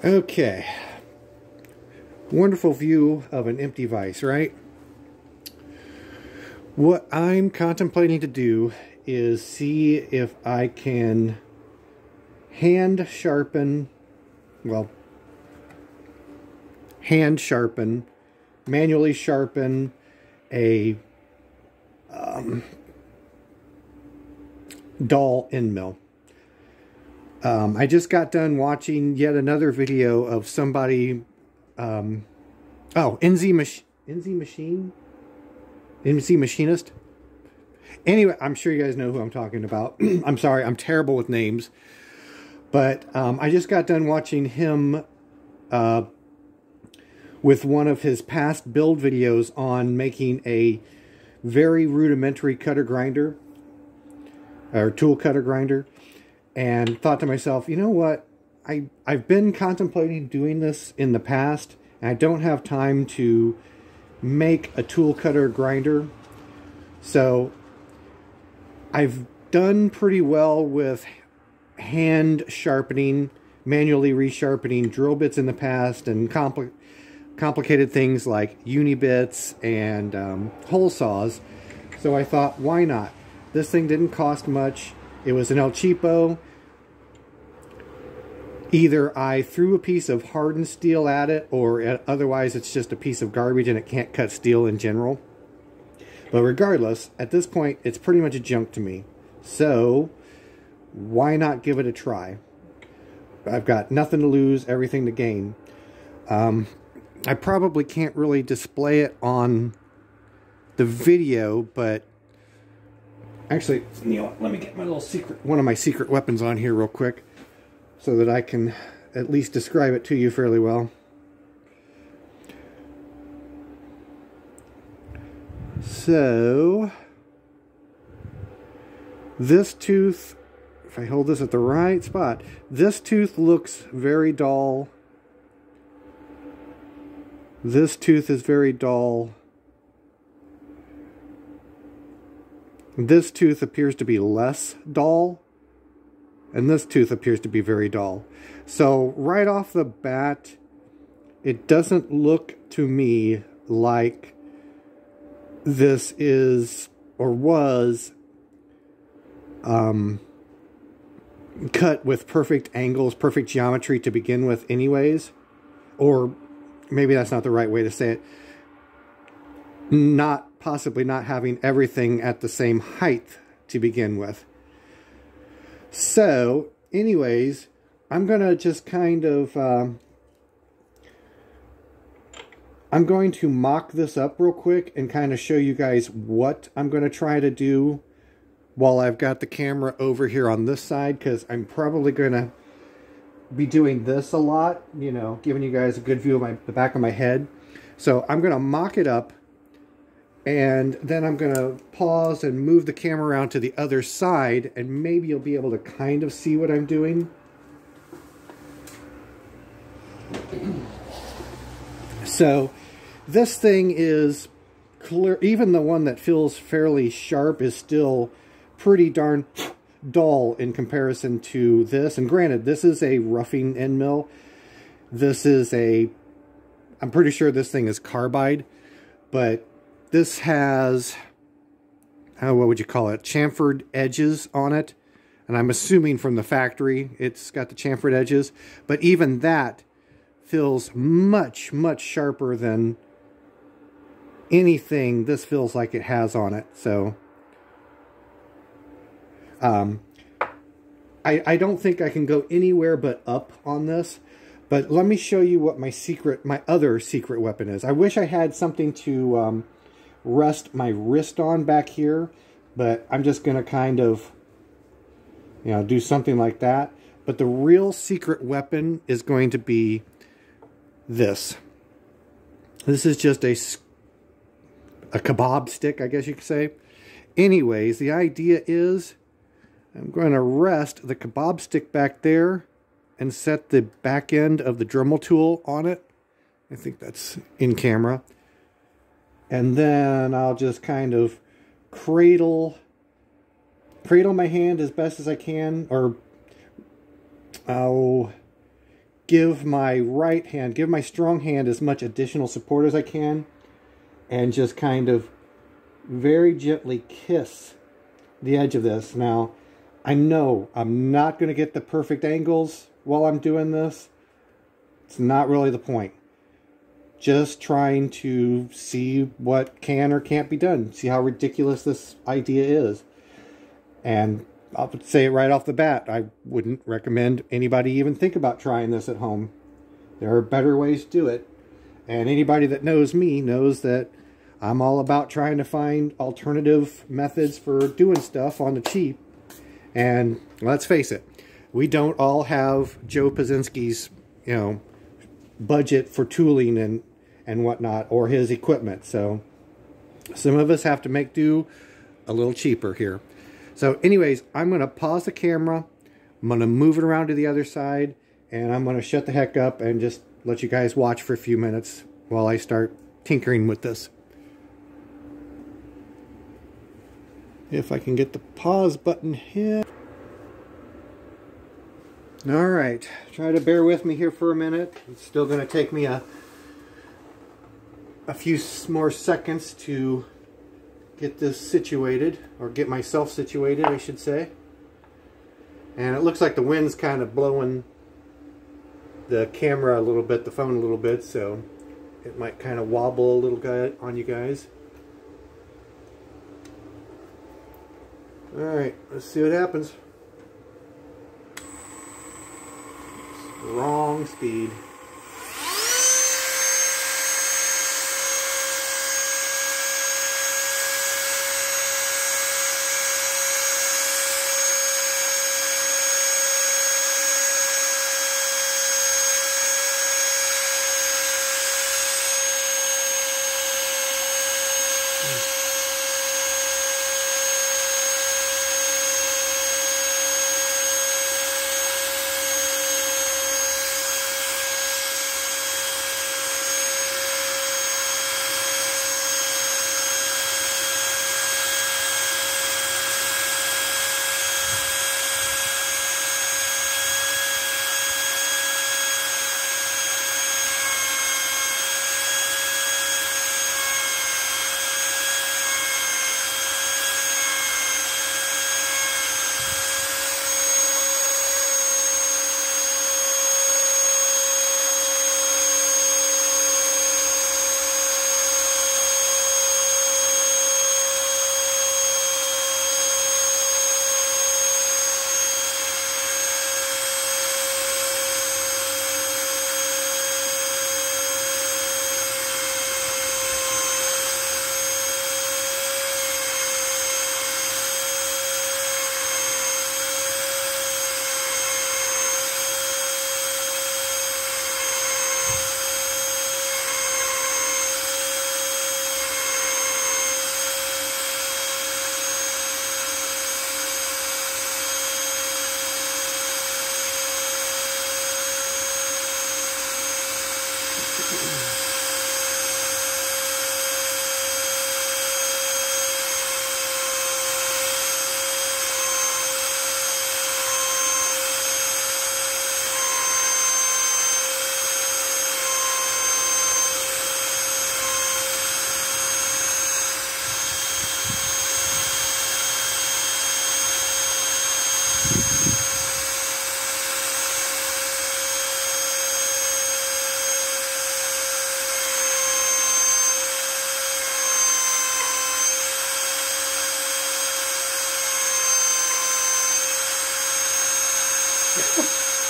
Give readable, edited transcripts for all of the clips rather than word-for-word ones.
Okay. Wonderful view of an empty vise, right? What I'm contemplating to do is see if I can hand sharpen, manually sharpen a dull end mill. I just got done watching yet another video of somebody, NZ Machinist. Anyway, I'm sure you guys know who I'm talking about. I'm sorry, I'm terrible with names. But I just got done watching him with one of his past build videos on making a very rudimentary cutter grinder, or tool cutter grinder, and thought to myself, you know what, I've been contemplating doing this in the past, and I don't have time to make a tool cutter grinder. So I've done pretty well with hand sharpening, manually resharpening drill bits in the past, and complicated things like uni-bits and hole saws. So I thought, why not? This thing didn't cost much. It was an El Cheapo. Either I threw a piece of hardened steel at it, or otherwise it's just a piece of garbage and it can't cut steel in general. But regardless, at this point, it's pretty much a junk to me. So why not give it a try? I've got nothing to lose, everything to gain. I probably can't really display it on the video, but actually, you know what, let me get my little one of my secret weapons on here real quick, so that I can at least describe it to you fairly well. So, this tooth, if I hold this at the right spot, this tooth looks very dull. This tooth is very dull. This tooth appears to be less dull. And this tooth appears to be very dull. So right off the bat, it doesn't look to me like this is or was cut with perfect angles, perfect geometry to begin with anyways. Or maybe that's not the right way to say it. Possibly not having everything at the same height to begin with. So, anyways, I'm going to just kind of, I'm going to mock this up real quick and kind of show you guys what I'm going to try to do while I've got the camera over here on this side, because I'm probably going to be doing this a lot, you know, giving you guys a good view of the back of my head. So I'm going to mock it up, and then I'm going to pause and move the camera around to the other side, and maybe you'll be able to kind of see what I'm doing. So this thing is clear. Even the one that feels fairly sharp is still pretty darn dull in comparison to this. And granted, this is a roughing end mill. This is I'm pretty sure this thing is carbide, but this has, what would you call it, chamfered edges on it. And I'm assuming from the factory it's got the chamfered edges. But even that feels much, much sharper than anything this feels like it has on it. So I don't think I can go anywhere but up on this. But let me show you what my other secret weapon is. I wish I had something to rest my wrist on back here, but I'm just going to kind of, you know, do something like that. But the real secret weapon is going to be this. This is just a kebab stick, I guess you could say. Anyways, the idea is I'm going to rest the kebab stick back there and set the back end of the Dremel tool on it. I think that's in camera. And then I'll just kind of cradle my hand as best as I can, or give my right hand, give my strong hand as much additional support as I can, and just kind of very gently kiss the edge of this. Now, I know I'm not going to get the perfect angles while I'm doing this. It's not really the point. Just trying to see what can or can't be done. See how ridiculous this idea is. And I'll say it right off the bat, I wouldn't recommend anybody even think about trying this at home. There are better ways to do it. And anybody that knows me knows that I'm all about trying to find alternative methods for doing stuff on the cheap. And let's face it, we don't all have Joe Pazinski's, budget for tooling and whatnot, or his equipment. So some of us have to make do a little cheaper here. So anyways, I'm going to pause the camera. I'm going to move it around to the other side, and I'm going to shut the heck up and just let you guys watch for a few minutes while I start tinkering with this. If I can get the pause button here. Alright, try to bear with me here for a minute. It's still going to take me a few more seconds to get this situated, or get myself situated, I should say. And it looks like the wind's kind of blowing the camera a little bit, the phone a little bit, so it might kind of wobble a little bit on you guys. Alright, let's see what happens. Wrong speed.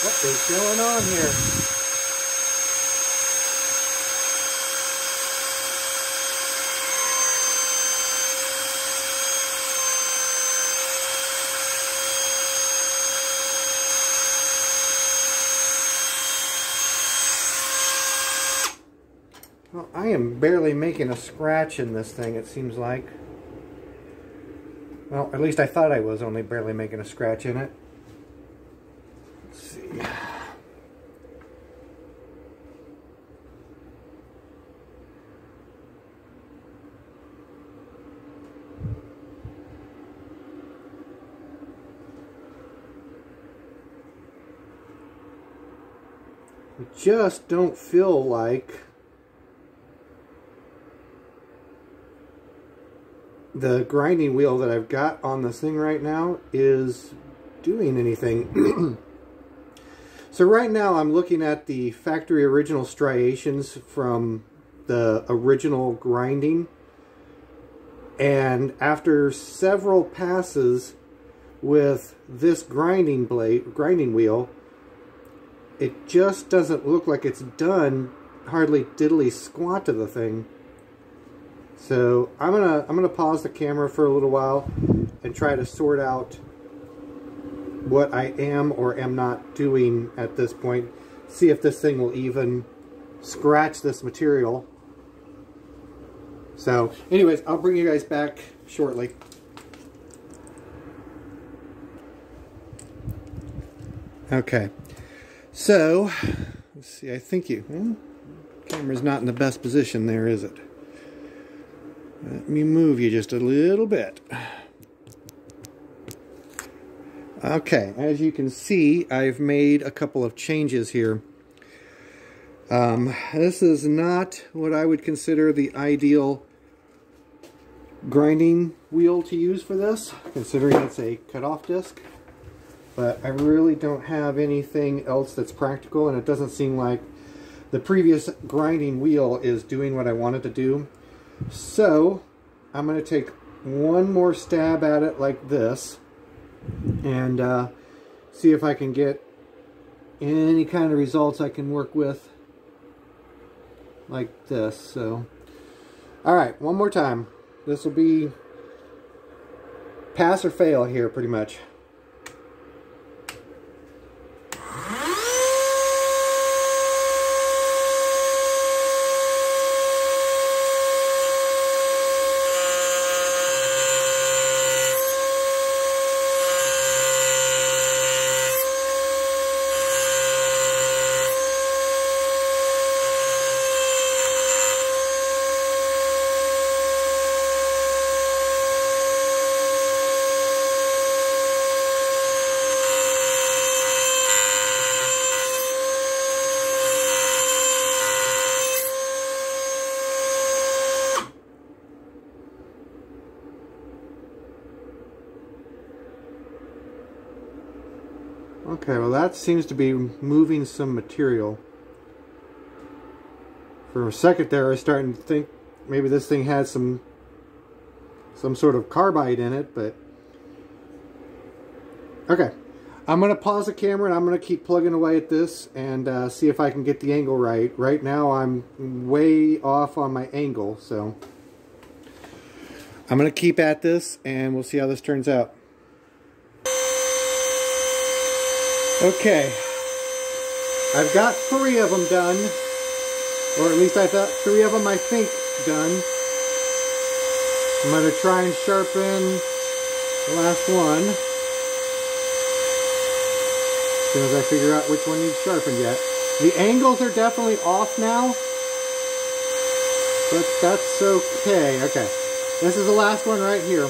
What is going on here? Well, I am barely making a scratch in this thing, it seems like. Well, at least I thought I was only barely making a scratch in it. Let's see. I just don't feel like the grinding wheel that I've got on this thing right now is doing anything. So right now I'm looking at the factory original striations from the original grinding, and after several passes with this grinding wheel, it just doesn't look like it's done hardly diddly squat to the thing. So I'm gonna pause the camera for a little while and try to sort out what I am or am not doing at this point. See if this thing will even scratch this material. So anyways, I'll bring you guys back shortly. Okay, so let's see, I think camera's not in the best position there, is it? Let me move you just a little bit. Okay, as you can see, I've made a couple of changes here. This is not what I would consider the ideal grinding wheel to use for this, considering it's a cutoff disc. But I really don't have anything else that's practical, and it doesn't seem like the previous grinding wheel is doing what I wanted to do. So I'm going to take one more stab at it like this and see if I can get any kind of results I can work with like this. So alright, one more time. This will be pass or fail here pretty much. Okay, well that seems to be moving some material. For a second there I was starting to think maybe this thing had some sort of carbide in it, but okay. I'm going to pause the camera and I'm going to keep plugging away at this and see if I can get the angle right. Right now I'm way off on my angle, so I'm going to keep at this and we'll see how this turns out. Okay, I've got 3 of them done, or at least I thought 3 of them I think done. I'm going to try and sharpen the last one as soon as I figure out which one needs sharpened yet. The angles are definitely off now, but that's okay. Okay, this is the last one right here.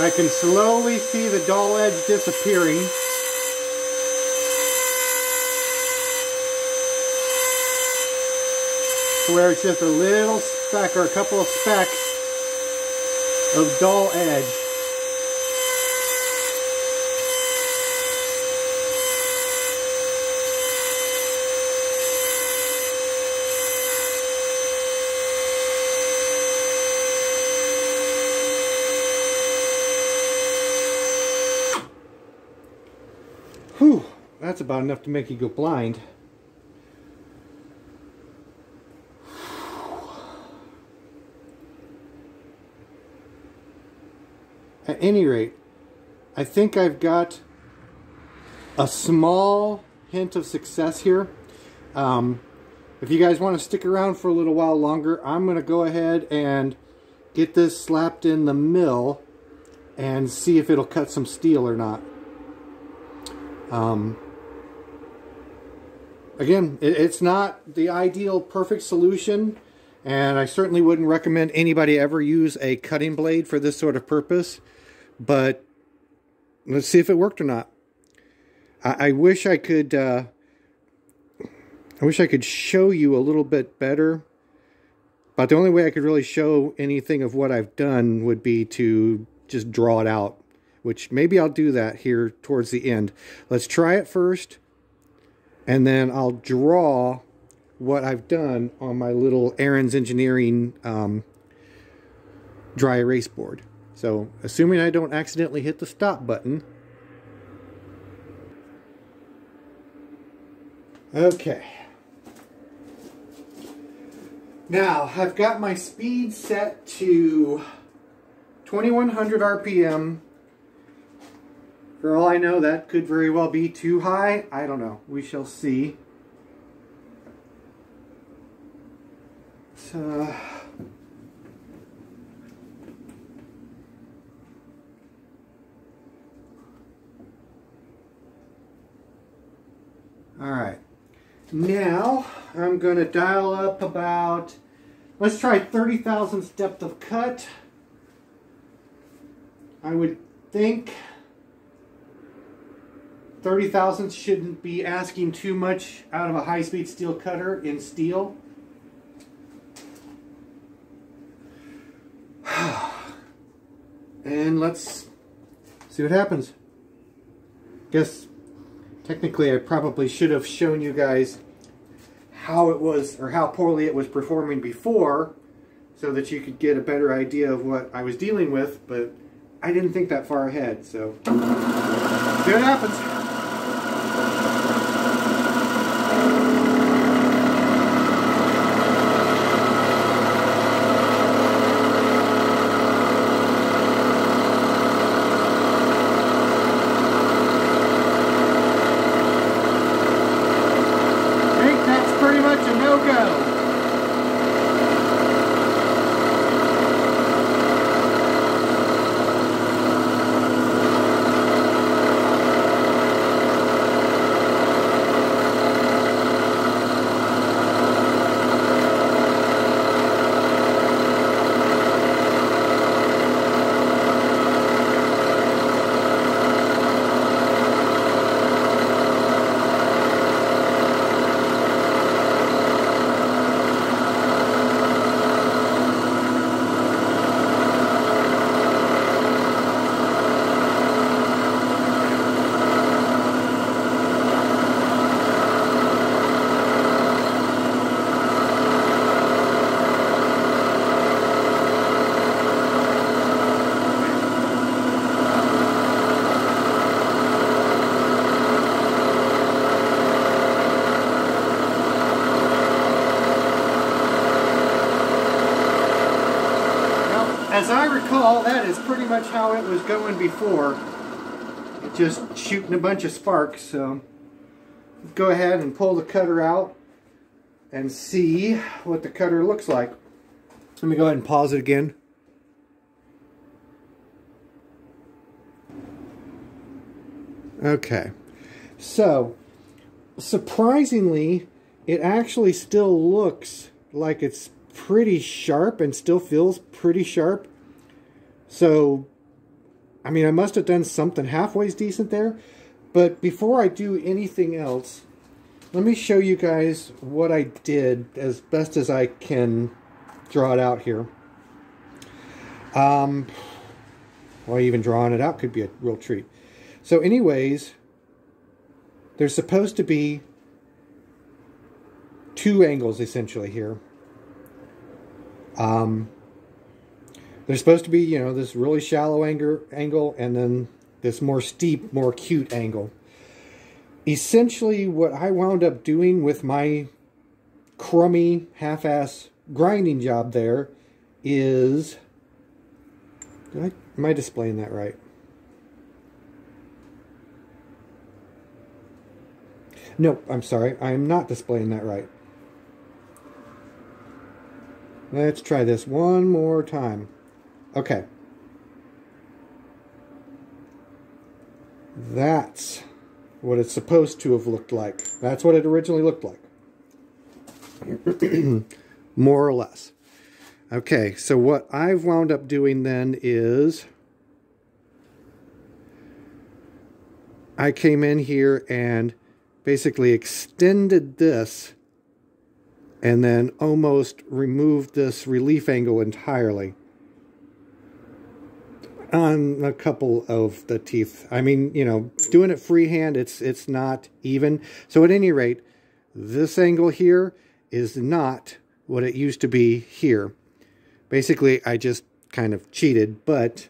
I can slowly see the dull edge disappearing. where it's just a little speck or a couple of specks of dull edge. Whew, that's about enough to make you go blind. At any rate, I think I've got a small hint of success here. If you guys want to stick around for a little while longer, I'm going to go ahead and get this slapped in the mill and see if it'll cut some steel or not. Again, it's not the ideal perfect solution, and I certainly wouldn't recommend anybody ever use a cutting blade for this sort of purpose, but let's see if it worked or not. I wish I could show you a little bit better, but the only way I could really show anything of what I've done would be to just draw it out, which maybe I'll do that here towards the end. Let's try it first, and then I'll draw what I've done on my little Aaron's Engineering dry erase board. So, assuming I don't accidentally hit the stop button. Okay. Now, I've got my speed set to 2100 RPM. For all I know, that could very well be too high. I don't know. We shall see. So, all right. Now, I'm going to dial up about, let's try 30 thousandths depth of cut. I would think 30 thousandths shouldn't be asking too much out of a high-speed steel cutter in steel. And let's see what happens. Guess technically I probably should have shown you guys how it was, or how poorly it was performing before, so that you could get a better idea of what I was dealing with, but I didn't think that far ahead, so see what happens. Pretty much a no-go. As I recall, that is pretty much how it was going before. It just shooting a bunch of sparks. So let's go ahead and pull the cutter out and see what the cutter looks like. Let me go ahead and pause it again. Okay, so surprisingly, it actually still looks like it's pretty sharp and still feels pretty sharp. So, I mean, I must have done something halfway decent there. But before I do anything else, let me show you guys what I did as best as I can draw it out here. Well, even drawing it out could be a real treat. So anyways, there's supposed to be two angles essentially here. There's supposed to be, you know, this really shallow angle and then this more steep, more acute angle. Essentially, what I wound up doing with my crummy, half-ass grinding job there is... am I displaying that right? Nope, I'm sorry. I am not displaying that right. Let's try this one more time. Okay. That's what it's supposed to have looked like. That's what it originally looked like. More or less. Okay, so what I've wound up doing then is I came in here and basically extended this and then almost removed this relief angle entirely on a couple of the teeth. I mean, you know, doing it freehand, it's not even. So at any rate, this angle here is not what it used to be here. Basically, I just kind of cheated, but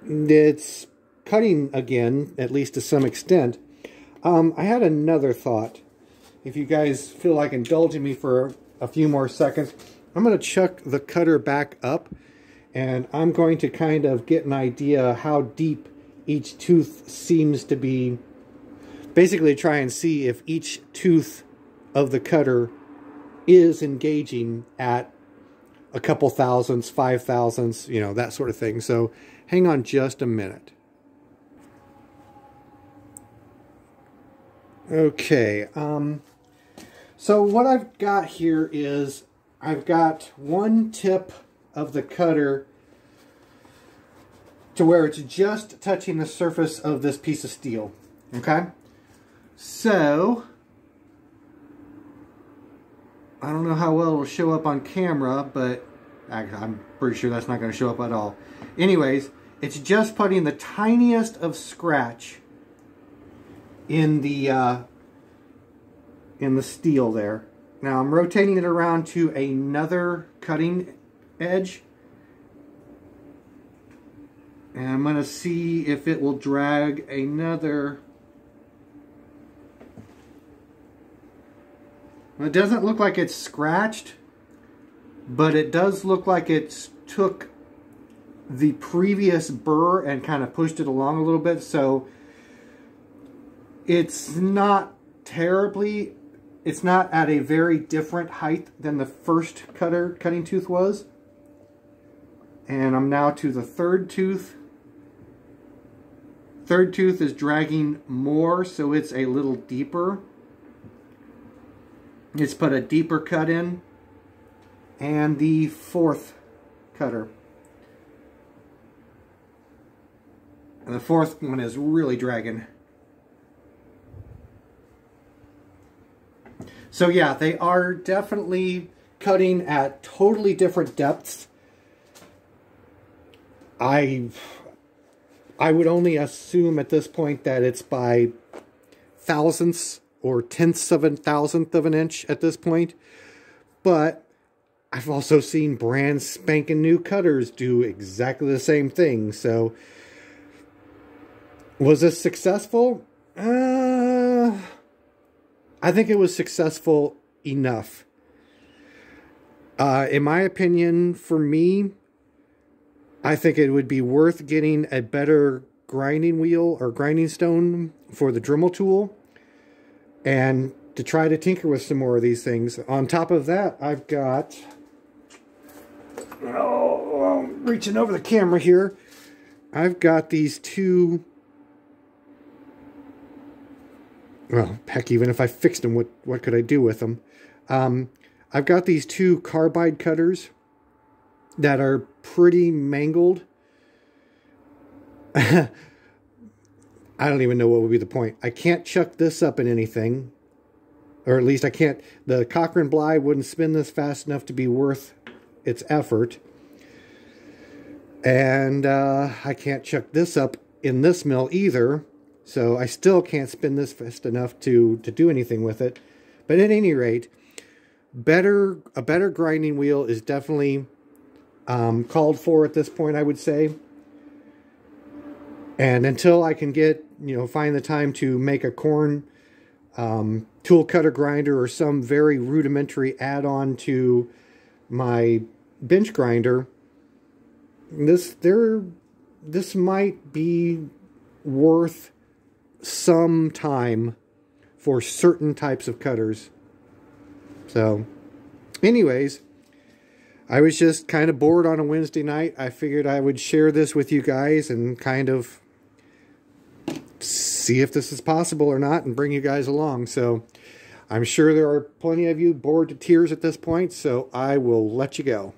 it's cutting again, at least to some extent. I had another thought. If you guys feel like indulging me for a few more seconds, I'm going to chuck the cutter back up, and I'm going to kind of get an idea how deep each tooth seems to be. Basically try and see if each tooth of the cutter is engaging at a couple thousandths, 5 thousandths, you know, that sort of thing. So hang on just a minute. Okay, so what I've got here is I've got one tip of the cutter to where it's just touching the surface of this piece of steel. Okay, so I don't know how well it'll show up on camera, but I'm pretty sure that's not going to show up at all. Anyways, it's just putting the tiniest of scratch in the steel there. Now I'm rotating it around to another cutting edge, and I'm going to see if it will drag another. It doesn't look like it's scratched, but it does look like it took the previous burr and kind of pushed it along a little bit. So it's not terribly, it's not at a very different height than the first cutting tooth was. And I'm now to the third tooth. Third tooth is dragging more, so it's a little deeper. It's put a deeper cut in. And the fourth cutter. And the fourth one is really dragging. So yeah, they are definitely cutting at totally different depths. I would only assume at this point that it's by thousandths or tenths of a thousandth of an inch at this point. But I've also seen brand spanking new cutters do exactly the same thing. So was this successful? I think it was successful enough. In my opinion, for me, I think it would be worth getting a better grinding wheel or grinding stone for the Dremel tool and to try to tinker with some more of these things. On top of that, I've got, I'm reaching over the camera here, I've got these two, well, heck, even if I fixed them, what could I do with them? I've got these two carbide cutters that are pretty mangled. I don't even know what would be the point. I can't chuck this up in anything or at least I can't, the Cochran Bly wouldn't spin this fast enough to be worth its effort. And I can't chuck this up in this mill either, so I still can't spin this fast enough to do anything with it. But at any rate, a better grinding wheel is definitely called for at this point, I would say. And until I can get, find the time to make a corn tool cutter grinder or some very rudimentary add-on to my bench grinder, this might be worth some time for certain types of cutters. So, anyways, I was just kind of bored on a Wednesday night. I figured I would share this with you guys and kind of see if this is possible or not and bring you guys along. So, I'm sure there are plenty of you bored to tears at this point, so I will let you go.